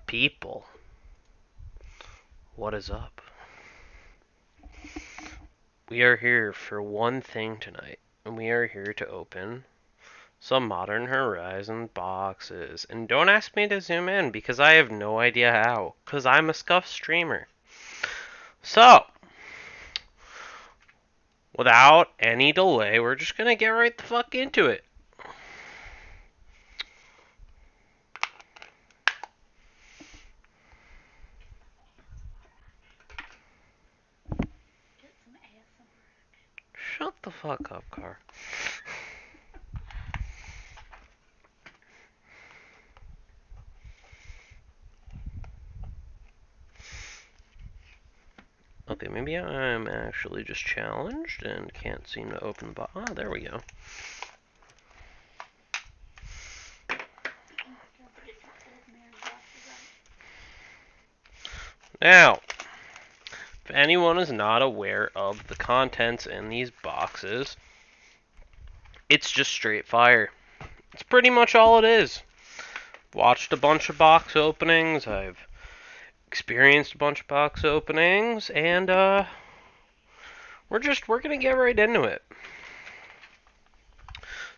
People, what is up? We are here for one thing tonight, and we are here to open some Modern Horizon boxes. And don't ask me to zoom in because I have no idea how, because I'm a scuff streamer. So, without any delay, we're just gonna get right the fuck into it. Shut the fuck up, Car. Okay, maybe I'm actually just challenged and can't seem to open the box. Ah, there we go. Now, if anyone is not aware of the contents in these boxes, it's just straight fire. It's pretty much all it is. Watched a bunch of box openings. I've experienced a bunch of box openings, and we're gonna get right into it.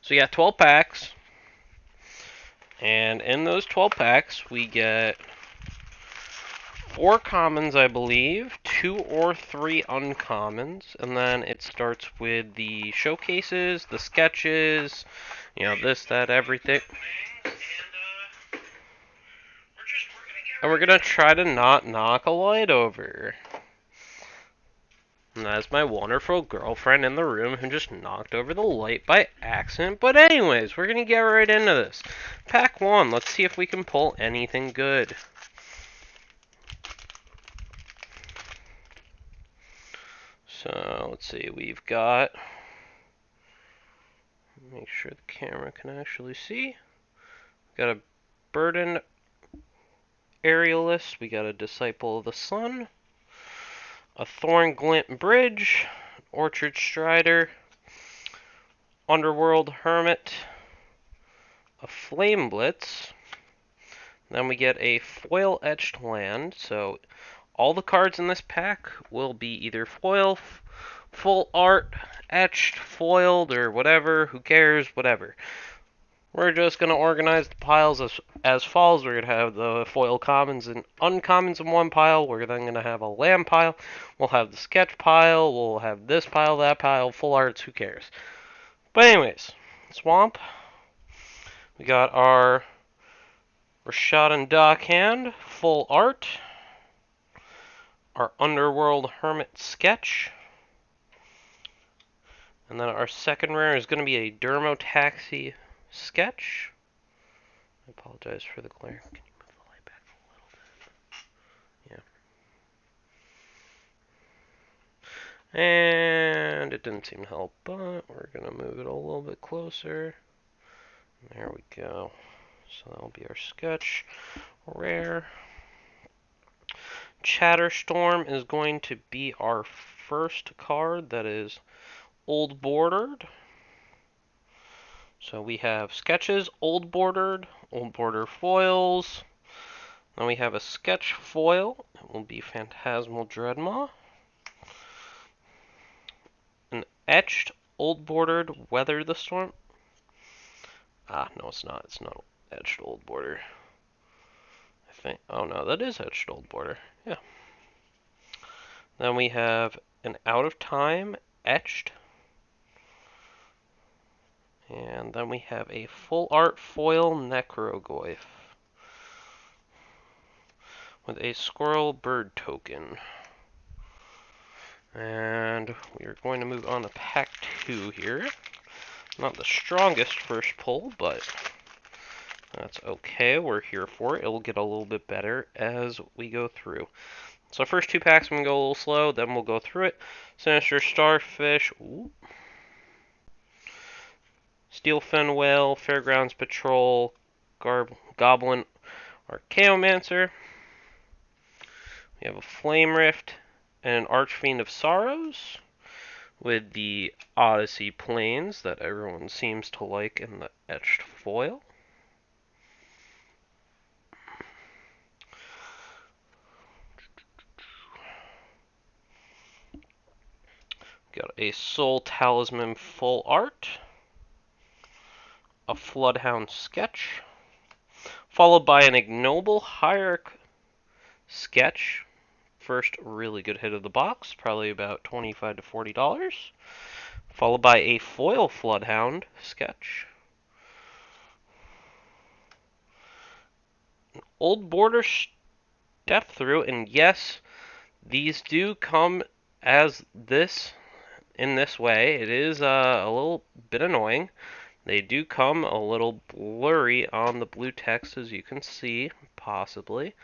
So we got 12 packs, and in those 12 packs we get 4 commons, I believe, 2 or 3 uncommons, and then it starts with the showcases, the sketches, this, that, everything. And we're gonna try to not knock a light over. And that's my wonderful girlfriend in the room who just knocked over the light by accident. But anyways, we're gonna get right into this. Pack 1, let's see if we can pull anything good. So, let's see, we've got... Make sure the camera can actually see. We've got a Burden Aerialist, we got a Disciple of the Sun, a Thornglint Bridge, Orchard Strider, Underworld Hermit, a Flame Blitz, then we get a foil etched land, so all the cards in this pack will be either foil, full art, etched, foiled, or whatever, who cares, whatever. We're just going to organize the piles as follows. We're going to have the foil commons and uncommons in one pile. We're then going to have a land pile. We'll have the sketch pile. We'll have this pile, that pile, full arts, who cares. But anyways, Swamp. We got our Rashadan Dockhand, full art. Our Underworld Hermit sketch. And then our second rare is going to be a Dermotaxi sketch. I apologize for the glare. Can you move the light back a little bit? Yeah. And it didn't seem to help, but we're going to move it a little bit closer. There we go. So that'll be our sketch. Rare. Chatterstorm is going to be our first card that is old bordered. So we have sketches, old border foils. Then we have a sketch foil. It will be Phantasmal Dreadmaw. An etched, old bordered Weather the Storm. Ah, no, it's not. It's not etched old border. I think. Oh no, that is etched old border. Yeah. Then we have an Out of Time etched. And then we have a full art foil Necrogoyf with a squirrel bird token. And we are going to move on to pack 2 here. Not the strongest first pull, but that's okay. We're here for it. It'll get a little bit better as we go through. So first 2 packs, I'm going to go a little slow, then we'll go through it. Sinister Starfish. Ooh. Steelfin Whale, Fairgrounds Patrol, Goblin Archaeomancer. We have a Flame Rift and an Archfiend of Sorrows with the Odyssey Plains that everyone seems to like in the etched foil. Got a Soul Talisman Full Art, a Floodhound sketch, followed by an Ignoble Hierarch sketch. First really good hit of the box, probably about $25 to $40. Followed by a foil Floodhound sketch. Old Border Step Through, and yes, these do come as this, in this way. It is a little bit annoying. They do come a little blurry on the blue text, as you can see, possibly.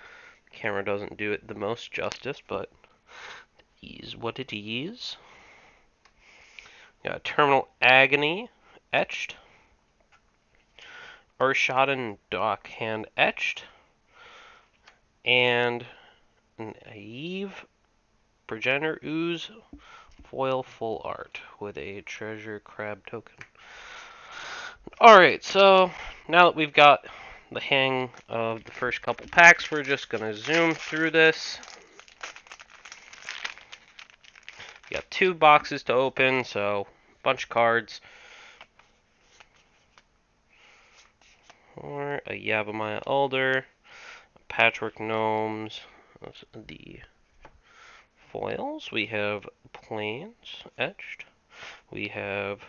The camera doesn't do it the most justice, but it is what it is. Got Terminal Agony etched. Urshaden Dockhand etched. And Naive Progenitor Ooze foil full art with a treasure crab token. Alright, so now that we've got the hang of the first couple packs, we're just going to zoom through this. We got 2 boxes to open, so a bunch of cards. Or a Yavimaya Elder, Patchwork Gnomes, the foils. We have Plains etched. We have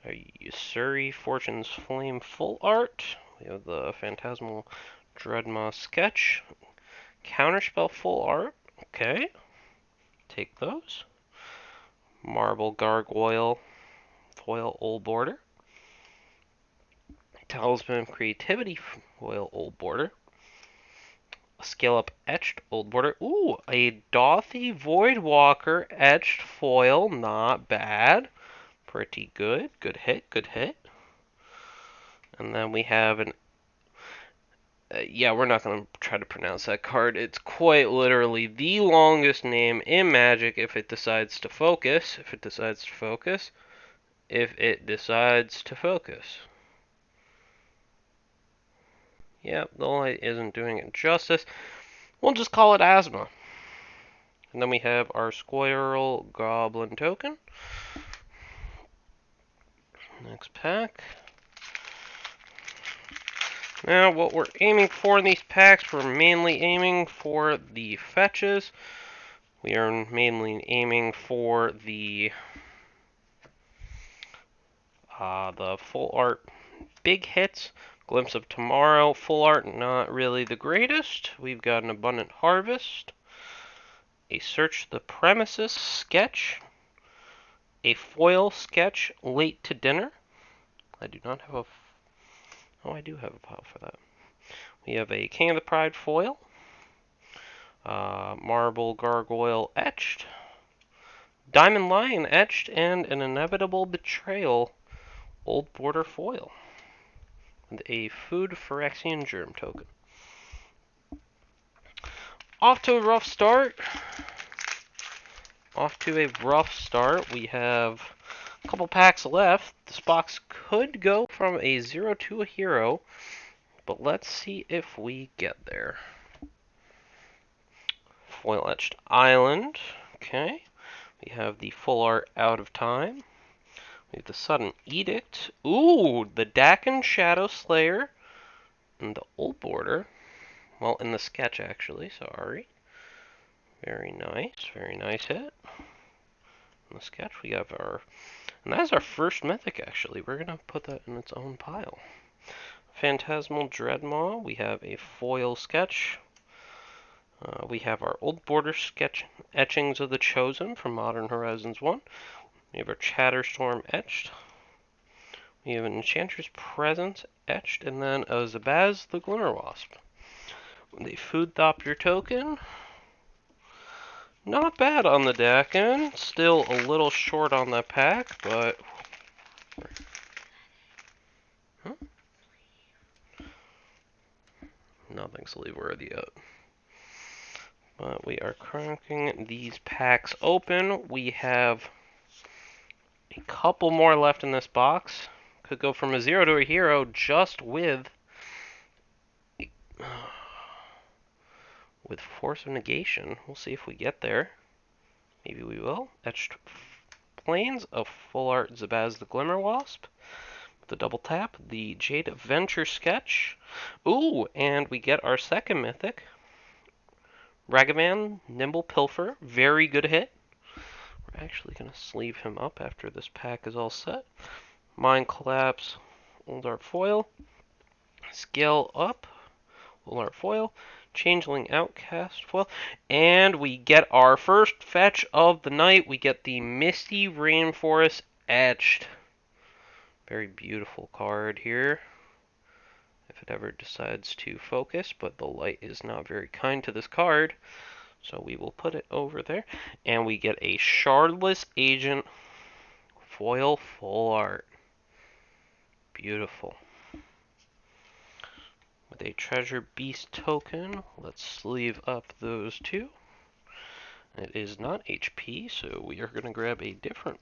a Yusuri Fortune's Flame full art. We have the Phantasmal Dreadmaw sketch. Counterspell full art. Okay. Take those. Marble Gargoyle foil old border. Talisman of Creativity foil old border. A Scale Up etched old border. Ooh, a Dauthi Voidwalker etched foil. Not bad. Pretty good. Good hit. Good hit. And then we have an yeah, we're not going to try to pronounce that card. It's quite literally the longest name in Magic if it decides to focus. If it decides to focus. If it decides to focus. Yep, the light isn't doing it justice. We'll just call it Asthma. And then we have our Squirrel Goblin token. Next pack. Now, what we're aiming for in these packs, we're mainly aiming for the fetches. We are mainly aiming for the full art big hits. Glimpse of Tomorrow, full art, not really the greatest. We've got an Abundant Harvest, a Search the Premises sketch, a foil sketch, Late to Dinner. I do not have a... Oh, I do have a pile for that. We have a King of the Pride foil, Marble Gargoyle etched, Diamond Lion etched, and an Inevitable Betrayal old border foil. And a Food Phyrexian Germ token. Off to a rough start. We have a couple packs left. This box could go from a 0 to a hero, but let's see if we get there. Foil etched Island. Okay. We have the full art Out of Time. We have the Sudden Edict. Ooh, the Dakin Shadow Slayer. And the old border. Well, in the sketch, actually. Sorry. Very nice hit. In the sketch, we have our... And that's our first mythic, actually. We're going to put that in its own pile. Phantasmal Dreadmaw. We have a foil sketch. We have our old border sketch etchings of the Chosen from Modern Horizons 1. We have our Chatterstorm etched. We have an Enchantress Presence etched, and then a Zabaz the Glimmerwasp. The Food Thopter token. Not bad on the Dakin. Still a little short on the pack, but... Huh? Nothing's leave worthy yet. But we are cracking these packs open. We have a couple more left in this box. Could go from a 0 to a hero just with Force of Negation. We'll see if we get there. Maybe we will. Etched Plains, a full art Zabaz the Glimmerwasp, the double tap, the Jade Adventure sketch. Ooh, and we get our second mythic, Ragavan Nimble Pilfer, very good hit. We're actually going to sleeve him up after this pack is all set. Mind Collapse, Old Art Foil, Scale Up, Old Art Foil, Changeling Outcast foil, and we get our first fetch of the night. We get the Misty Rainforest Etched. Very beautiful card here, if it ever decides to focus, but the light is not very kind to this card, so we will put it over there. And we get a Shardless Agent foil full art. Beautiful. With a Treasure Beast token, let's sleeve up those two. It is not HP, so we are going to grab a different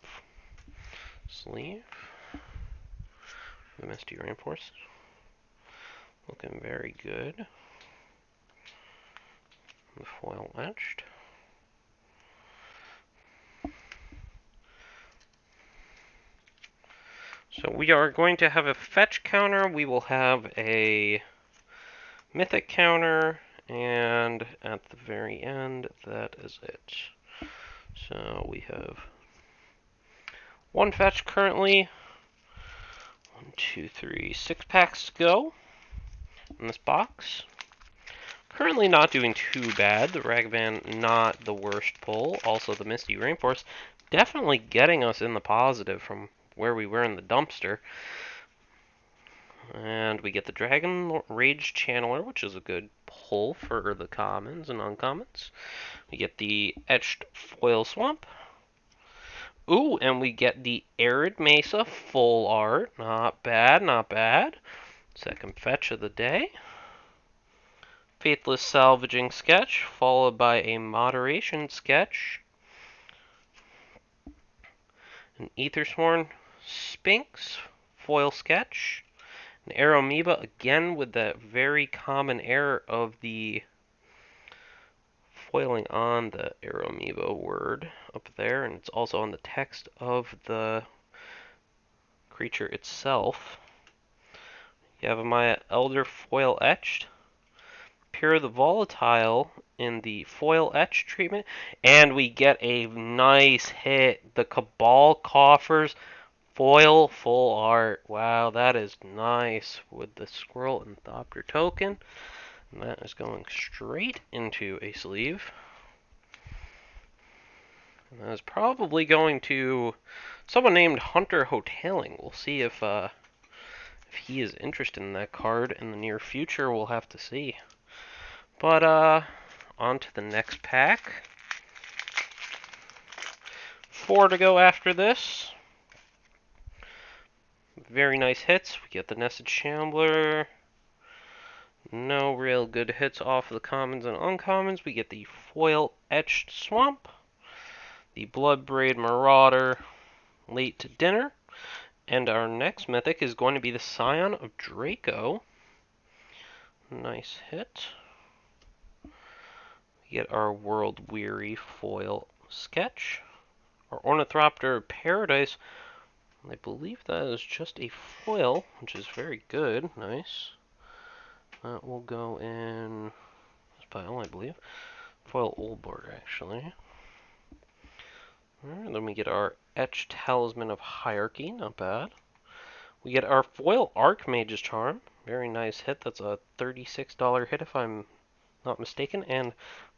sleeve. The Misty Rainforest. Looking very good. The foil etched. So we are going to have a fetch counter. We will have a mythic counter, and at the very end, that is it. So we have one fetch currently. 1, 2, 3, 6 packs to go in this box. Currently not doing too bad. The Ragavan, not the worst pull. Also the Misty Rainforest, definitely getting us in the positive from where we were in the dumpster. And we get the Dragon Rage Channeler, which is a good pull for the commons and uncommons. We get the Etched Foil Swamp. Ooh, and we get the Arid Mesa full art. Not bad, not bad. Second fetch of the day. Faithless Salvaging sketch, followed by a Moderation sketch. An Aethersworn Sphinx foil sketch. An Aeromoeba, again with that very common error of the foiling on the Aeromoeba word up there, and it's also on the text of the creature itself. Yavimaya Elder foil etched. Pure the Volatile in the foil etch treatment, and we get a nice hit. The Cabal Coffers foil full art. Wow, that is nice with the Squirrel and Thopter token. And that is going straight into a sleeve. And that is probably going to someone named Hunter Hoteling. We'll see if he is interested in that card in the near future. We'll have to see. But on to the next pack. 4 to go after this. Very nice hits. We get the Nested Shambler. No real good hits off of the commons and uncommons. We get the Foil Etched Swamp. The Bloodbraid Marauder Late to Dinner. And our next mythic is going to be the Scion of Draco. Nice hit. We get our World Weary foil sketch. Our Ornithopter Paradise. I believe that is just a foil, which is very good. Nice. That will go in this pile, I believe. Foil Old Border, actually. Alright, then we get our Etched Talisman of Hierarchy. Not bad. We get our foil Archmage's Charm. Very nice hit. That's a $36 hit if I'm not mistaken. And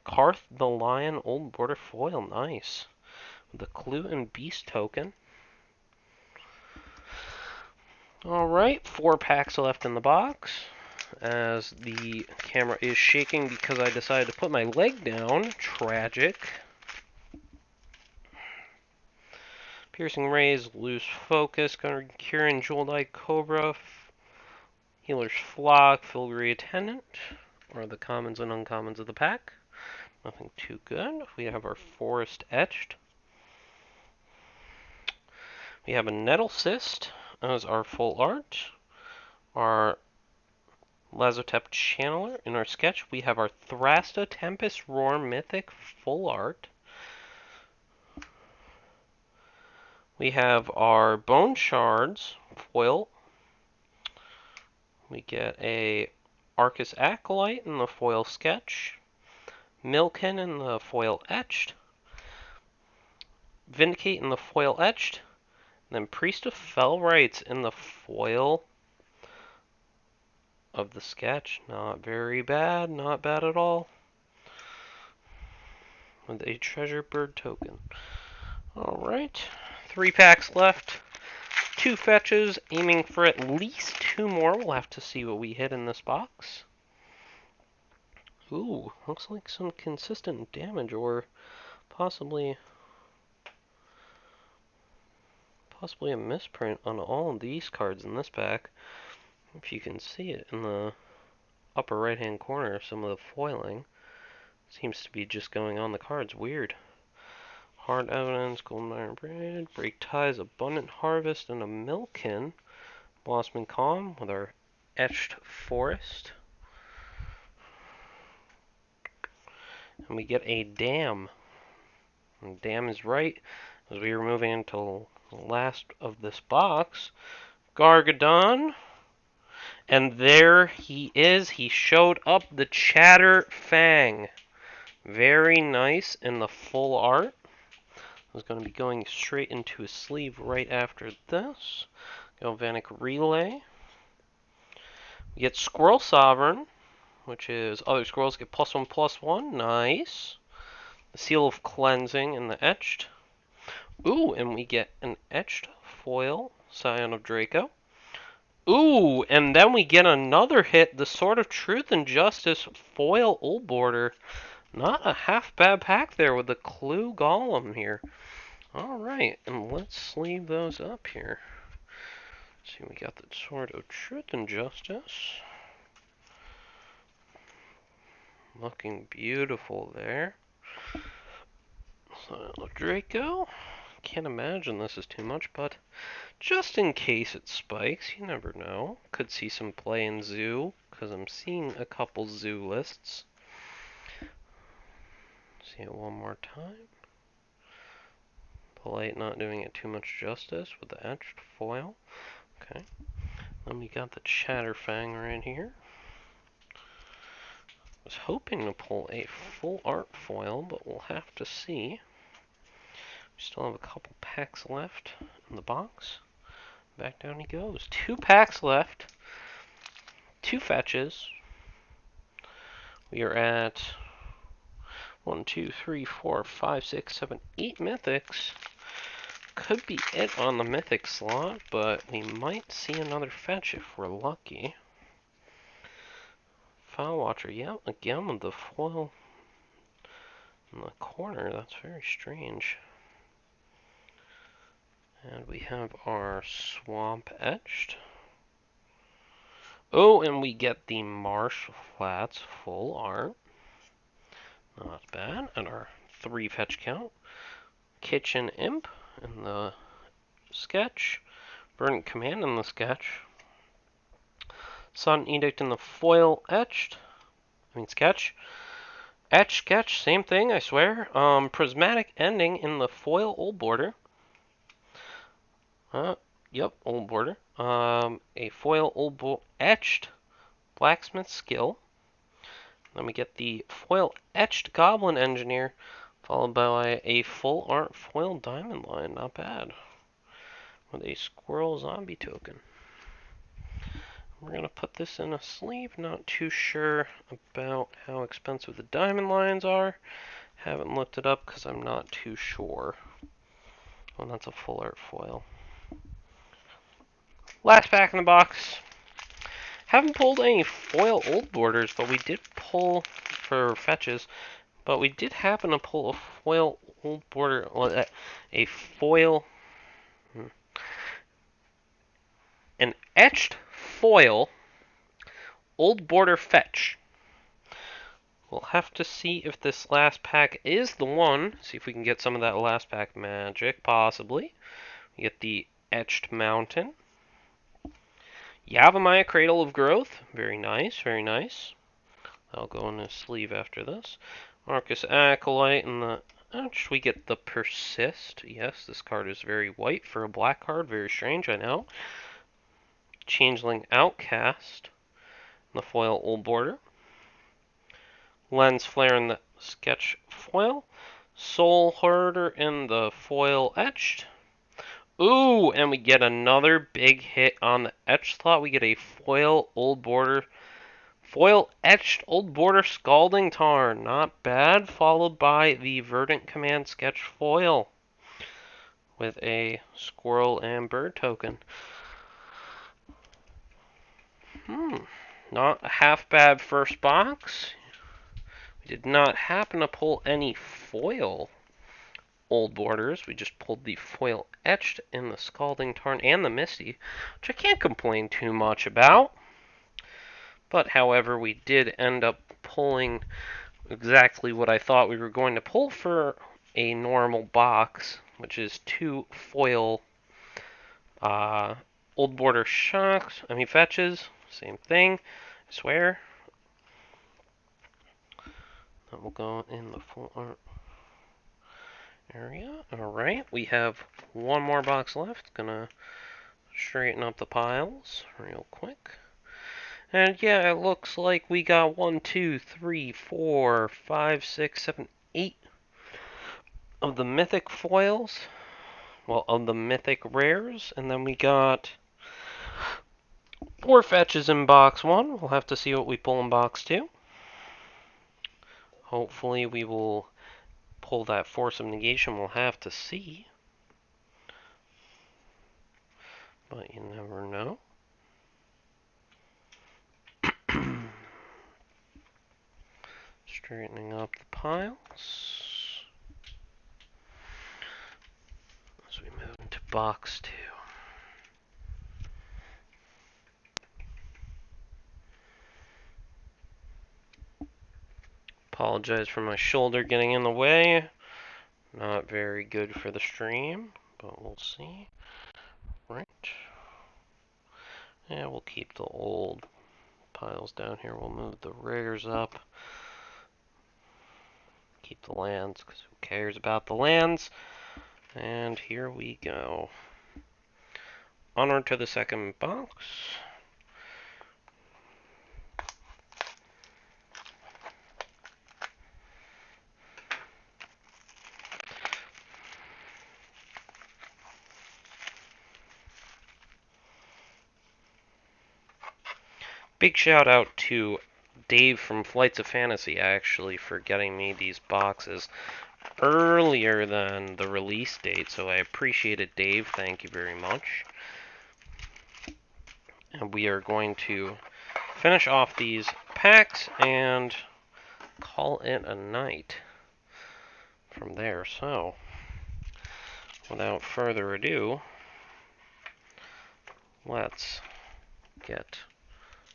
Karth the Lion Old Border foil. Nice. The Clue and Beast token. Alright, 4 packs left in the box. As the camera is shaking because I decided to put my leg down. Tragic. Piercing Rays, Loose Focus, Kieran, Jeweled Eye Cobra, Healer's Flock, Filgary Attendant, are the commons and uncommons of the pack. Nothing too good. We have our Forest Etched. We have a Nettle Cyst as our full art. Our Lazotep Channeler in our sketch. We have our Thrasta Tempest Roar Mythic full art. We have our Bone Shards foil. We get a Arcus Acolyte in the foil sketch. Milken in the foil etched. Vindicate in the foil etched. And then Priest of Fellwrights in the foil of the sketch. Not very bad, not bad at all. With a treasure bird token. Alright, 3 packs left. 2 fetches, aiming for at least 2 more. We'll have to see what we hit in this box. Ooh, looks like some consistent damage, or possibly a misprint on all of these cards in this pack. If you can see it in the upper right hand corner, some of the foiling seems to be just going on the cards. Weird. Hard Evidence, Golden Iron Braid, Break Ties, Abundant Harvest, and a Milken. Blossoming Calm with our Etched Forest. And we get a Dam. And Dam is right, as we are moving into the last of this box. Gargadon. And there he is. He showed up, the Chatterfang. Very nice in the full art. I was going to be going straight into his sleeve right after this. Galvanic Relay. We get Squirrel Sovereign, which is other squirrels get +1/+1. Nice. The Seal of Cleansing in the etched. Ooh, and we get an etched foil, Scion of Draco. Ooh, and then we get another hit, the Sword of Truth and Justice foil Old Border. Not a half bad pack there with the Clue Golem here. Alright, and let's sleeve those up here. Let's see, we got the Sword of Truth and Justice. Looking beautiful there. So, Draco. Can't imagine this is too much, but just in case it spikes, you never know. Could see some play in Zoo, because I'm seeing a couple Zoo lists. See it one more time. Polite not doing it too much justice with the etched foil. Okay. Then we got the Chatterfang right here. Was hoping to pull a full art foil, but we'll have to see. We still have a couple packs left in the box. Back down he goes. 2 packs left. 2 fetches. We are at 1, 2, 3, 4, 5, 6, 7, 8 mythics. Could be it on the mythic slot, but we might see another fetch if we're lucky. File Watcher, yeah, again with the foil in the corner. That's very strange. And we have our Swamp etched. Oh, and we get the Marsh Flats full art. Not bad. And our 3 fetch count. Kitchen Imp in the sketch. Verdant Command in the sketch. Sudden Edict in the foil etched. Sketch. Etch, sketch, same thing, I swear. Prismatic Ending in the foil Old Border. Yep, Old Border. A foil etched Blacksmith Skill. Then we get the foil etched Goblin Engineer, followed by a full art foil Diamond Line. Not bad. With a Squirrel Zombie token. We're going to put this in a sleeve. Not too sure about how expensive the Diamond Lines are. Haven't looked it up because I'm not too sure. Oh, that's a full art foil. Last pack in the box. Haven't pulled any foil Old Borders, but we did pull for fetches. But we did happen to pull a foil Old Border, a foil, an etched foil Old Border fetch. We'll have to see if this last pack is the one. See if we can get some of that last pack magic, possibly. We get the Etched Mountain. Yavimaya, Cradle of Growth. Very nice, very nice. That'll go in a sleeve after this. Arcus Acolyte in the Etched. We get the Persist. Yes, this card is very white for a black card. Very strange, I know. Changeling Outcast. The foil Old Border. Lens Flare in the sketch foil. Soul Hoarder in the foil etched. Ooh, and we get another big hit on the etched slot. We get a foil etched Old Border Scalding Tarn. Not bad. Followed by the Verdant Command sketch foil with a squirrel and bird token. Not a half bad first box. We did not happen to pull any foil Old Borders. We just pulled the foil etched in the Scalding Tarn and the Misty, which I can't complain too much about. But however, we did end up pulling exactly what I thought we were going to pull for a normal box, which is two foil Old Border fetches. Same thing, I swear. That will go in the full art area. Alright, we have one more box left. Gonna straighten up the piles real quick. And yeah, it looks like we got 1, 2, 3, 4, 5, 6, 7, 8 of the mythic foils. Well, of the mythic rares. And then we got 4 fetches in box 1. We'll have to see what we pull in box 2. Hopefully we will pull that Force of Negation. We'll have to see. But you never know. Straightening up the piles. As we move into box 2. Apologize for my shoulder getting in the way. Not very good for the stream, but we'll see. Right. Yeah, we'll keep the old piles down here. We'll move the rares up. Keep the lands, because who cares about the lands? And here we go. Onward to the second box. Big shout out to Dave from Flights of Fantasy, actually, for getting me these boxes earlier than the release date, so I appreciate it, Dave. Thank you very much. And we are going to finish off these packs and call it a night from there. So, without further ado, let's get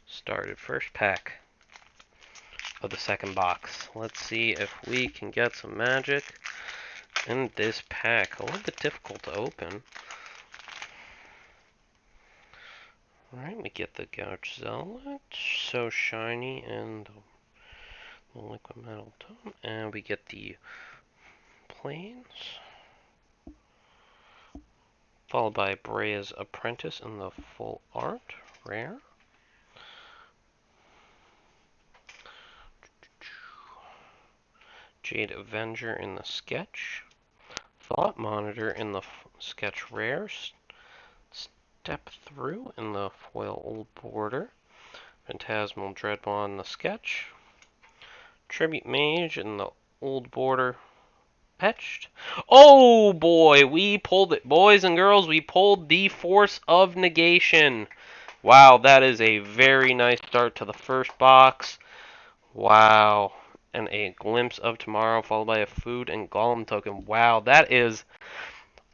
started. First pack of the second box. Let's see if we can get some magic in this pack. A little bit difficult to open. Alright, we get the Gouge Zealot, so shiny, and the Liquid Metal Tome, and we get the Plains, followed by Brea's Apprentice in the full art, rare. Jade Avenger in the sketch, Thought Monitor in the sketch rare, Step Through in the foil Old Border, Phantasmal Dreadmaw in the sketch, Tribute Mage in the Old Border etched. Oh boy, we pulled it. Boys and girls, we pulled the Force of Negation. Wow, that is a very nice start to the first box. Wow. And a Glimpse of Tomorrow, followed by a Food and Golem token. Wow, that is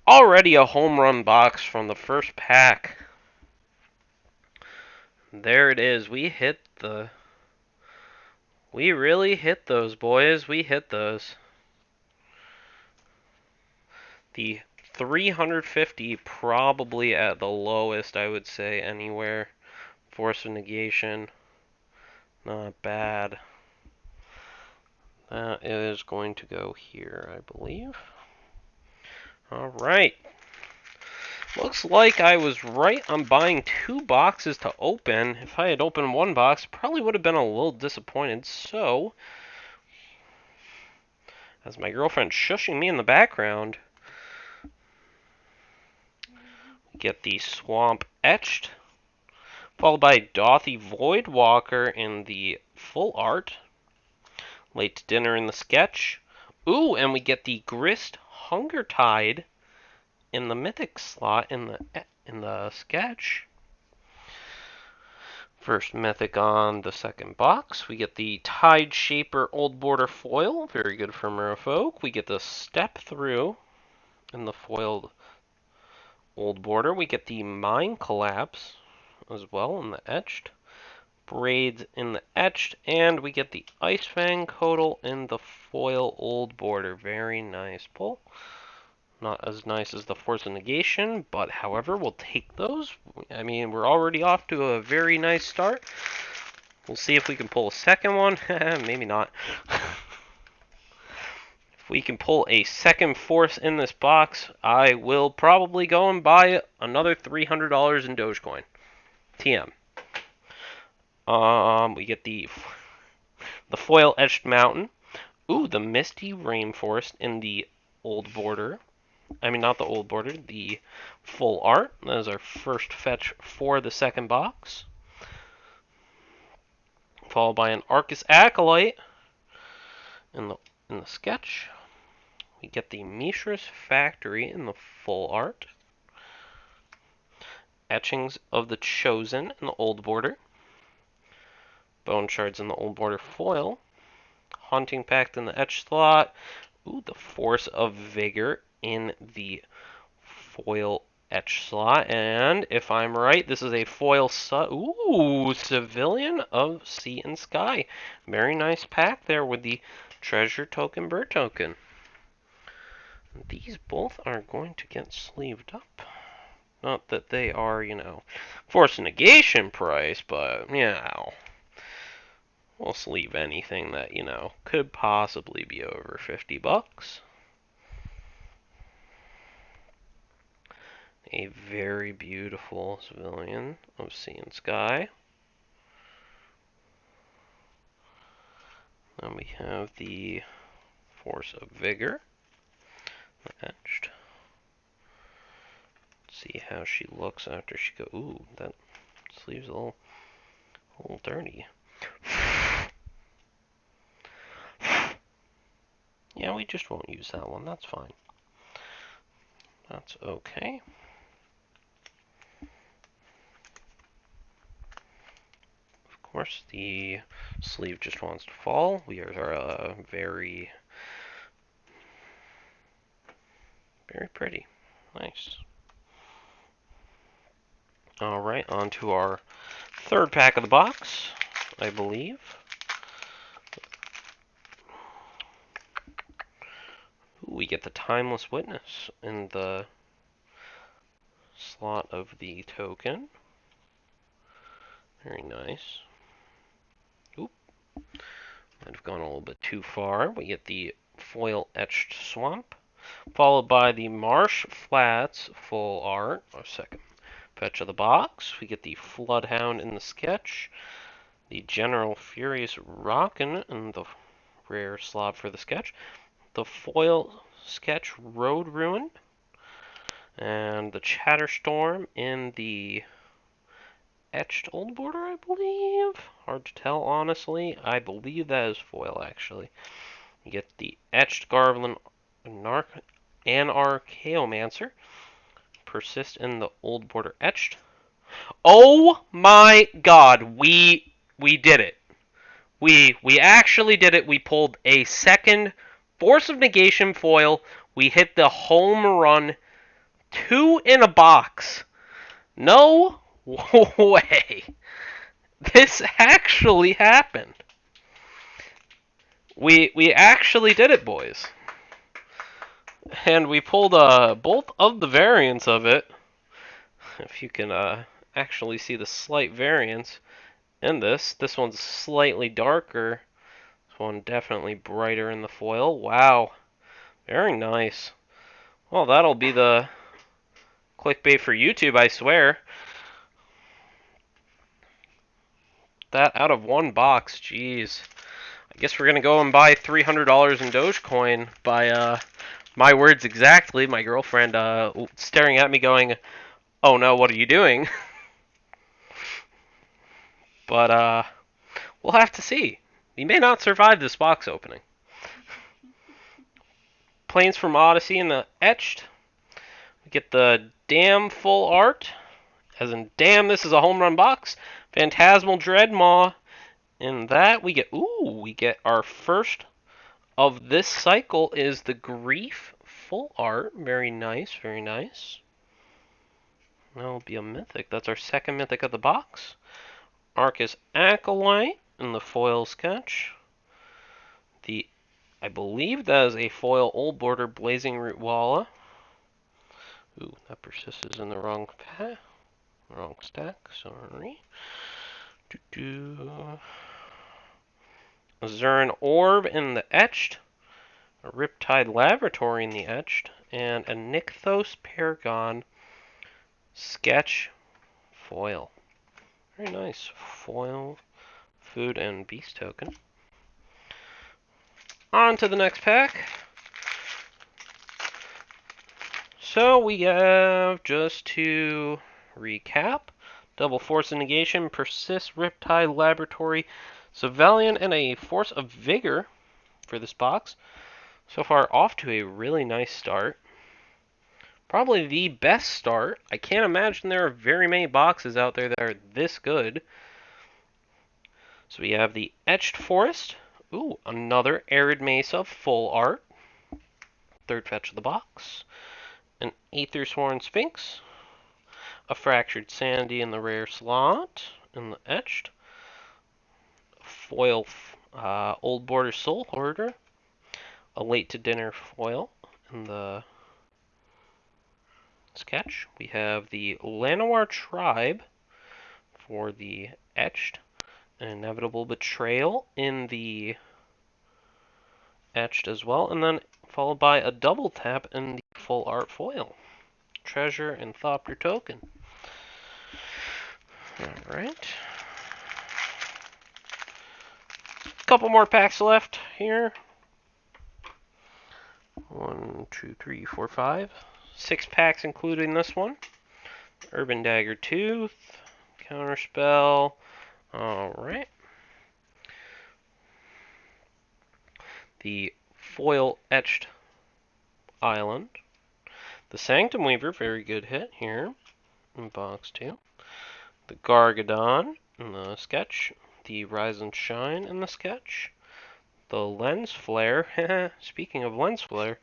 already a home run box from the first pack. There it is. We really hit those, boys. We hit those. The 350 probably at the lowest, I would say, anywhere. Force of Negation. Not bad. That is going to go here, I believe. Alright. Looks like I was right on buying 2 boxes to open. If I had opened 1 box, probably would have been a little disappointed. So, as my girlfriend's shushing me in the background, we get the Swamp Etched, followed by Dothy Voidwalker in the full art. Late to Dinner in the sketch. Ooh, and we get the Grist Hungertide in the mythic slot in the sketch. First mythic on the second box. We get the Tide Shaper Old Border foil, very good for Merfolk. We get the Step Through in the foiled Old Border. We get the Mine Collapse as well in the etched. Braids in the etched, and we get the Ice Fang Codal in the foil Old Border. Very nice pull. Not as nice as the Force of Negation, but however, we'll take those. I mean, we're already off to a very nice start. We'll see if we can pull a second one. Maybe not. If we can pull a second Force in this box, I will probably go and buy another $300 in Dogecoin. TM. We get the foil etched mountain. Ooh, the Misty Rainforest in the Old Border. I mean, not the Old Border, the full art. That is our first fetch for the second box. Followed by an Arcus Acolyte in the sketch. We get the Mishra's Factory in the full art. Etchings of the Chosen in the Old Border. Bone Shards in the Old Border foil. Haunting Pact in the etch slot. Ooh, the Force of Vigor in the foil etch slot. And if I'm right, this is a foil Civilian of Sea and Sky. Very nice pack there with the treasure token, bird token. These both are going to get sleeved up. Not that they are, Force Negation price, but, we'll sleeve anything that, could possibly be over 50 bucks. A very beautiful Civilian of Sea and Sky. Then we have the Force of Vigor etched. See how she looks after she goes. Ooh, that sleeve's a little dirty. Yeah, we just won't use that one. That's fine. That's okay. Of course, the sleeve just wants to fall. We are very, very pretty. Nice. Alright, on to our third pack of the box, I believe. Ooh, we get the Timeless Witness in the slot of the token. Very nice. Oop. Might have gone a little bit too far. We get the foil etched swamp, followed by the Marsh Flats full art, our second fetch of the box. We get the Floodhound in the sketch, the General Furious Rockin' in the rare slot for the sketch, the foil sketch Road Ruin, and the Chatterstorm in the etched Old Border, I believe. Hard to tell, honestly. I believe that is foil, actually. You get the etched Garvlin Anarchaeomancer. Persist in the Old Border etched. Oh my god, we did it. We actually did it. We pulled a second Force of Negation foil. We hit the home run. 2 in a box. No way. This actually happened. We actually did it, boys. And we pulled both of the variants of it. If you can actually see the slight variance in this. This one's slightly darker This one definitely brighter in the foil. Wow. Very nice. Well, that'll be the clickbait for YouTube, I swear. That out of one box, jeez. I guess we're gonna go and buy $300 in Dogecoin by my words exactly. My girlfriend staring at me going, "Oh no, what are you doing?" But we'll have to see. We may not survive this box opening. Planes from Odyssey in the etched. We get the damn full art. As in, damn, this is a home run box. Phantasmal Dreadmaw. In that, we get our first of this cycle is the Grief full art. Very nice, very nice. That'll be a mythic. That's our second mythic of the box. Arcus Acolyte in the foil sketch. I believe that is a foil Old Border Blazing Root Walla. Ooh, that persists in the wrong path. Wrong stack, sorry. A Zuran Orb in the etched. A Riptide Laboratory in the etched. And a Nykthos Paragon sketch foil. Very nice. Foil, food, and beast token. On to the next pack. So we have, just to recap, Double Force of Negation, Persist, Riptide Laboratory, Savalian, and a Force of Vigor for this box. So far, off to a really nice start. Probably the best start. I can't imagine there are very many boxes out there that are this good. So we have the Etched Forest. Ooh, another Arid Mesa full art. Third fetch of the box. An Aethersworn Sphinx. A Fractured Sandy in the rare slot. In the etched. Foil Old Border Soul Hoarder. A Late to Dinner foil in the sketch. We have the Llanowar Tribe for the etched. An Inevitable Betrayal in the etched as well. And then followed by a double tap in the full art foil. Treasure and Thopter token. Alright. Couple more packs left here. 1, 2, 3, 4, 5. 6 packs including this one. Urban Dagger Tooth. Counterspell. Alright. The foil etched island. The Sanctum Weaver, very good hit here in box 2. The Gargadon in the sketch. The Rise and Shine in the sketch. The Lens Flare. Speaking of Lens Flare.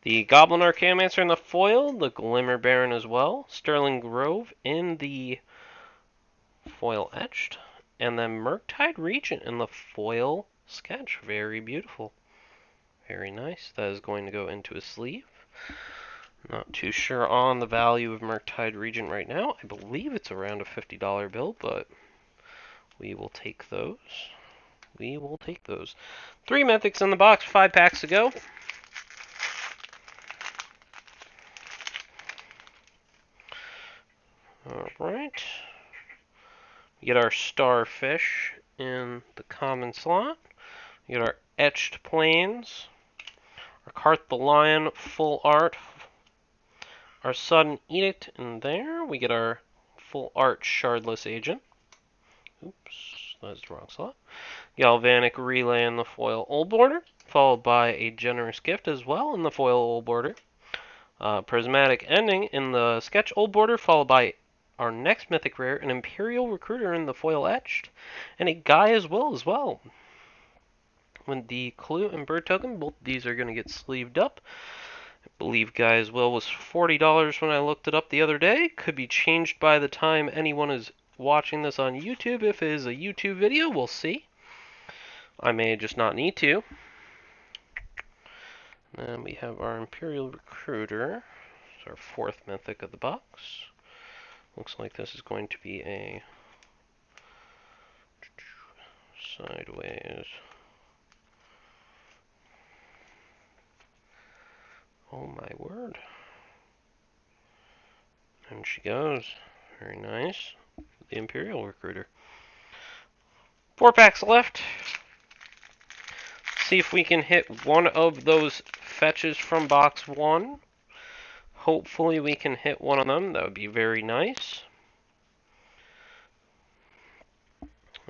The Goblin Archaeomancer in the foil. The Glimmer Baron as well. Sterling Grove in the foil etched. And then Murktide Regent in the foil sketch. Very beautiful. Very nice. That is going to go into a sleeve. Not too sure on the value of Murktide Regent right now. I believe it's around a $50 bill, but we will take those. We will take those. 3 mythics in the box, 5 packs to go. Alright. We get our Starfish in the common slot. We get our Etched Plains. Our Karth the Lion full art. Our Sudden Edict in there. We get our full art Shardless Agent. Oops, that's the wrong slot. Galvanic Relay in the foil Old Border, followed by a Generous Gift as well in the foil Old Border. Prismatic Ending in the sketch Old Border, followed by our next mythic rare, an Imperial Recruiter in the foil etched, and a Guy as well. With the Clue and Bird token, both of these are going to get sleeved up. I believe Guy as well was $40 when I looked it up the other day. Could be changed by the time anyone is watching this on YouTube. If it is a YouTube video, we'll see. I may just not need to. And we have our Imperial Recruiter. It's our 4th mythic of the box. Looks like this is going to be a Sideways. Oh my word. And she goes. Very nice. The Imperial Recruiter. 4 packs left. See if we can hit one of those fetches from box 1. Hopefully we can hit one of them. That would be very nice.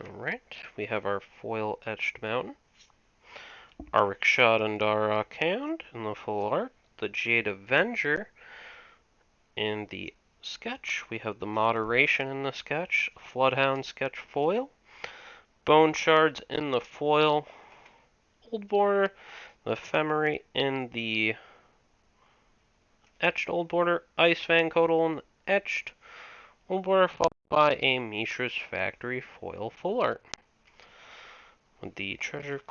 Alright, we have our foil etched mountain. Arikshad and Darakand in the full art. The Jade Avenger in the sketch. We have the Moderation in the sketch. Floodhound sketch foil. Bone Shards in the foil old border. The Ephemery in the etched old border. Ice Van Kodal in the etched old border, followed by a Mishra's Factory foil full art. With the Treasure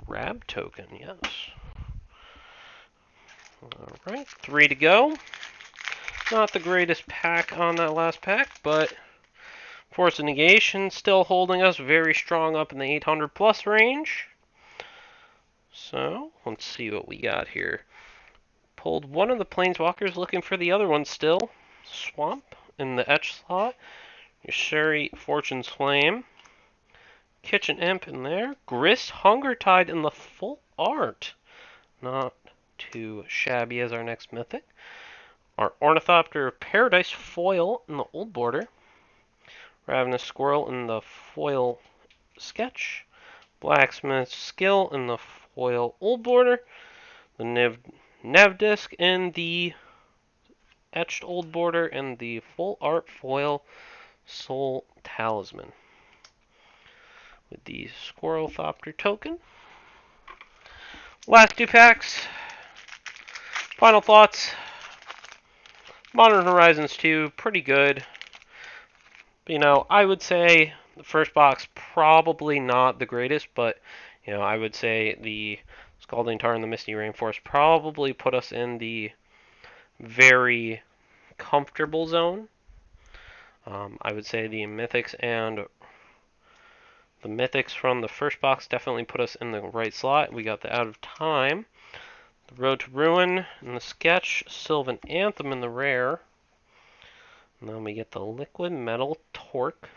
Crab token, yes. Alright, 3 to go. Not the greatest pack on that last pack, but Force of Negation still holding us very strong up in the 800 plus range. So, let's see what we got here. Pulled one of the Planeswalkers, looking for the other one still. Swamp in the etch slot. Yushari Fortune's Flame. Kitchen Imp in there. Grist Hungertide in the full art. Not too shabby as our next mythic. Our Ornithopter Paradise foil in the old border. Ravenous Squirrel in the foil sketch. Blacksmith Skill in the foil old border. The Nevdisk in the etched old border, and the full art foil Soul Talisman. With the Squirrelthopter token. Last 2 packs. Final thoughts. Modern Horizons 2, pretty good. You know, I would say the first box probably not the greatest, but you know, I would say the Scalding Tar and the Misty Rainforest probably put us in the very comfortable zone. I would say the Mythics from the first box definitely put us in the right slot. We got the Out of Time, the Road to Ruin in the sketch, Sylvan Anthem in the rare. And then we get the Liquid Metal Torque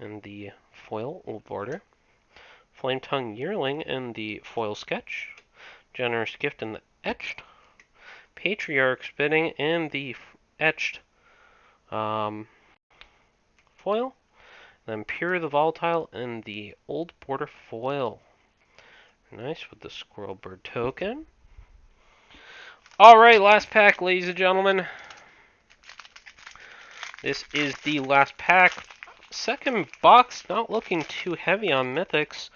in the foil old border. Flametongue Yearling in the foil sketch. Generous Gift in the etched. Patriarch Spitting in the etched foil. Then Pure the Volatile in the old border foil. Nice with the Squirrel Bird token. Alright, last pack, ladies and gentlemen. This is the last pack. Second box, not looking too heavy on mythics.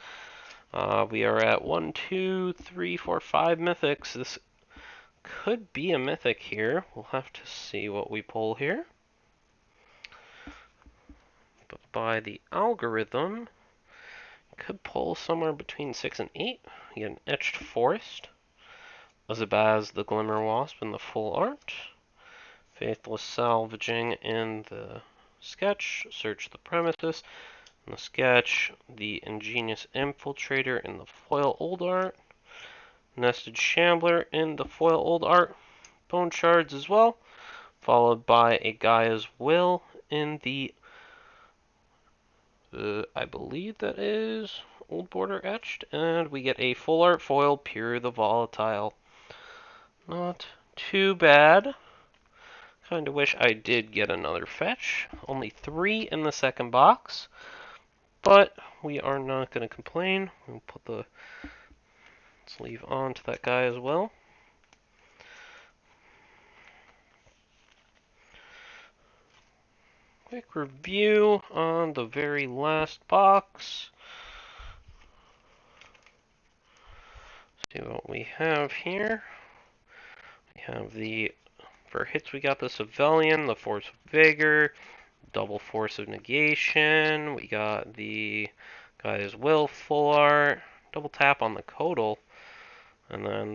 We are at 1, 2, 3, 4, 5 mythics. This could be a mythic here. We'll have to see what we pull here. But by the algorithm, could pull somewhere between 6 and 8. You get an Etched Forest. Azabaz the Glimmer Wasp in the full art. Faithless Salvaging in the sketch. Search the Premises in the sketch. The Ingenious Infiltrator in the foil old art. Nested Shambler in the foil old art. Bone Shards as well. Followed by a Gaia's Will in the I believe that is old border etched. And we get a full art foil Pure the Volatile. Not too bad. Kind of wish I did get another fetch. Only 3 in the second box. But we are not going to complain. We'll put the sleeve on to that guy as well. Quick review on the very last box. See what we have here. We have the, for hits we got the Civilian, the Force of Vigor, Double Force of Negation. We got the Gaia's Will full art, double tap on the Kodal, and then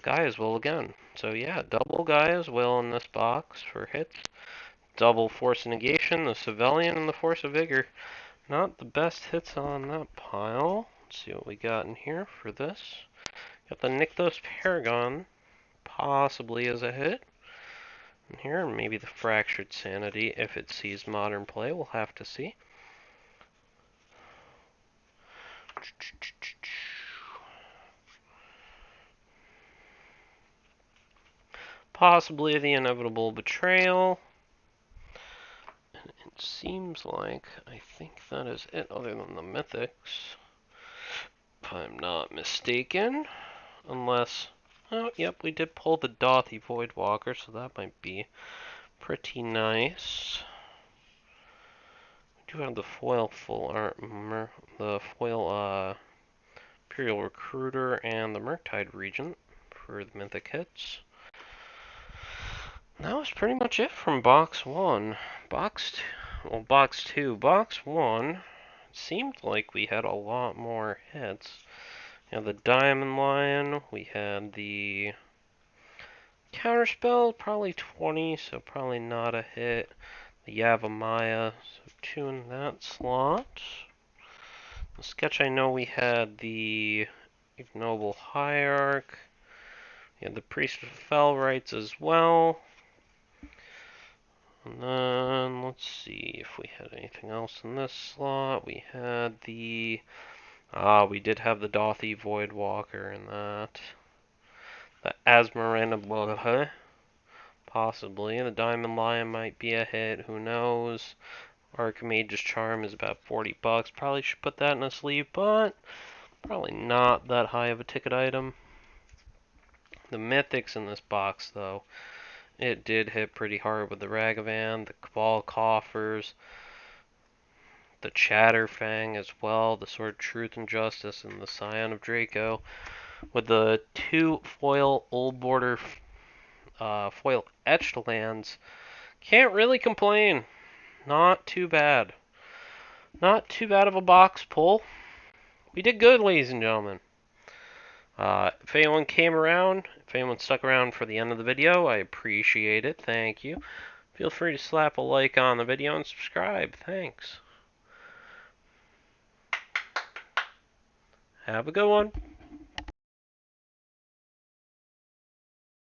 Gaia's Will again. So yeah, double Gaia's Will in this box for hits. Double Force of Negation, the Civilian, and the Force of Vigor. Not the best hits on that pile. Let's see what we got in here for this. Got the Nykthos Paragon, possibly as a hit. In here, maybe the Fractured Sanity if it sees modern play. We'll have to see. Possibly the Inevitable Betrayal. And it seems like, I think that is it other than the Mythics. If I'm not mistaken. Unless, oh, yep, we did pull the Dauthi Voidwalker, so that might be pretty nice. We do have the foil full armor, the foil Imperial Recruiter and the Murktide Regent for the Mythic hits. That was pretty much it from box 1. Box 2. Box 1 seemed like we had a lot more hits. We had the Diamond Lion, we had the Counterspell, probably 20, so probably not a hit. The Yavimaya, so 2 in that slot. The sketch, I know we had the Ignoble Hierarch. We had the Priest of Felrites as well. And then, let's see if we had anything else in this slot. We had the... we did have the Dauthi Voidwalker in that. The Asmarana, possibly. The Diamond Lion might be a hit, who knows. Archimage's Charm is about 40 bucks. Probably should put that in a sleeve, but probably not that high of a ticket item. The Mythics in this box, though, it did hit pretty hard with the Ragavan, the Cabal Coffers, the Chatterfang as well, the Sword of Truth and Justice, and the Scion of Draco. With the 2 foil Old Border foil etched lands, can't really complain. Not too bad. Not too bad of a box pull. We did good, ladies and gentlemen. If anyone came around, if anyone stuck around for the end of the video, I appreciate it. Thank you. Feel free to slap a like on the video and subscribe. Thanks. Have a good one.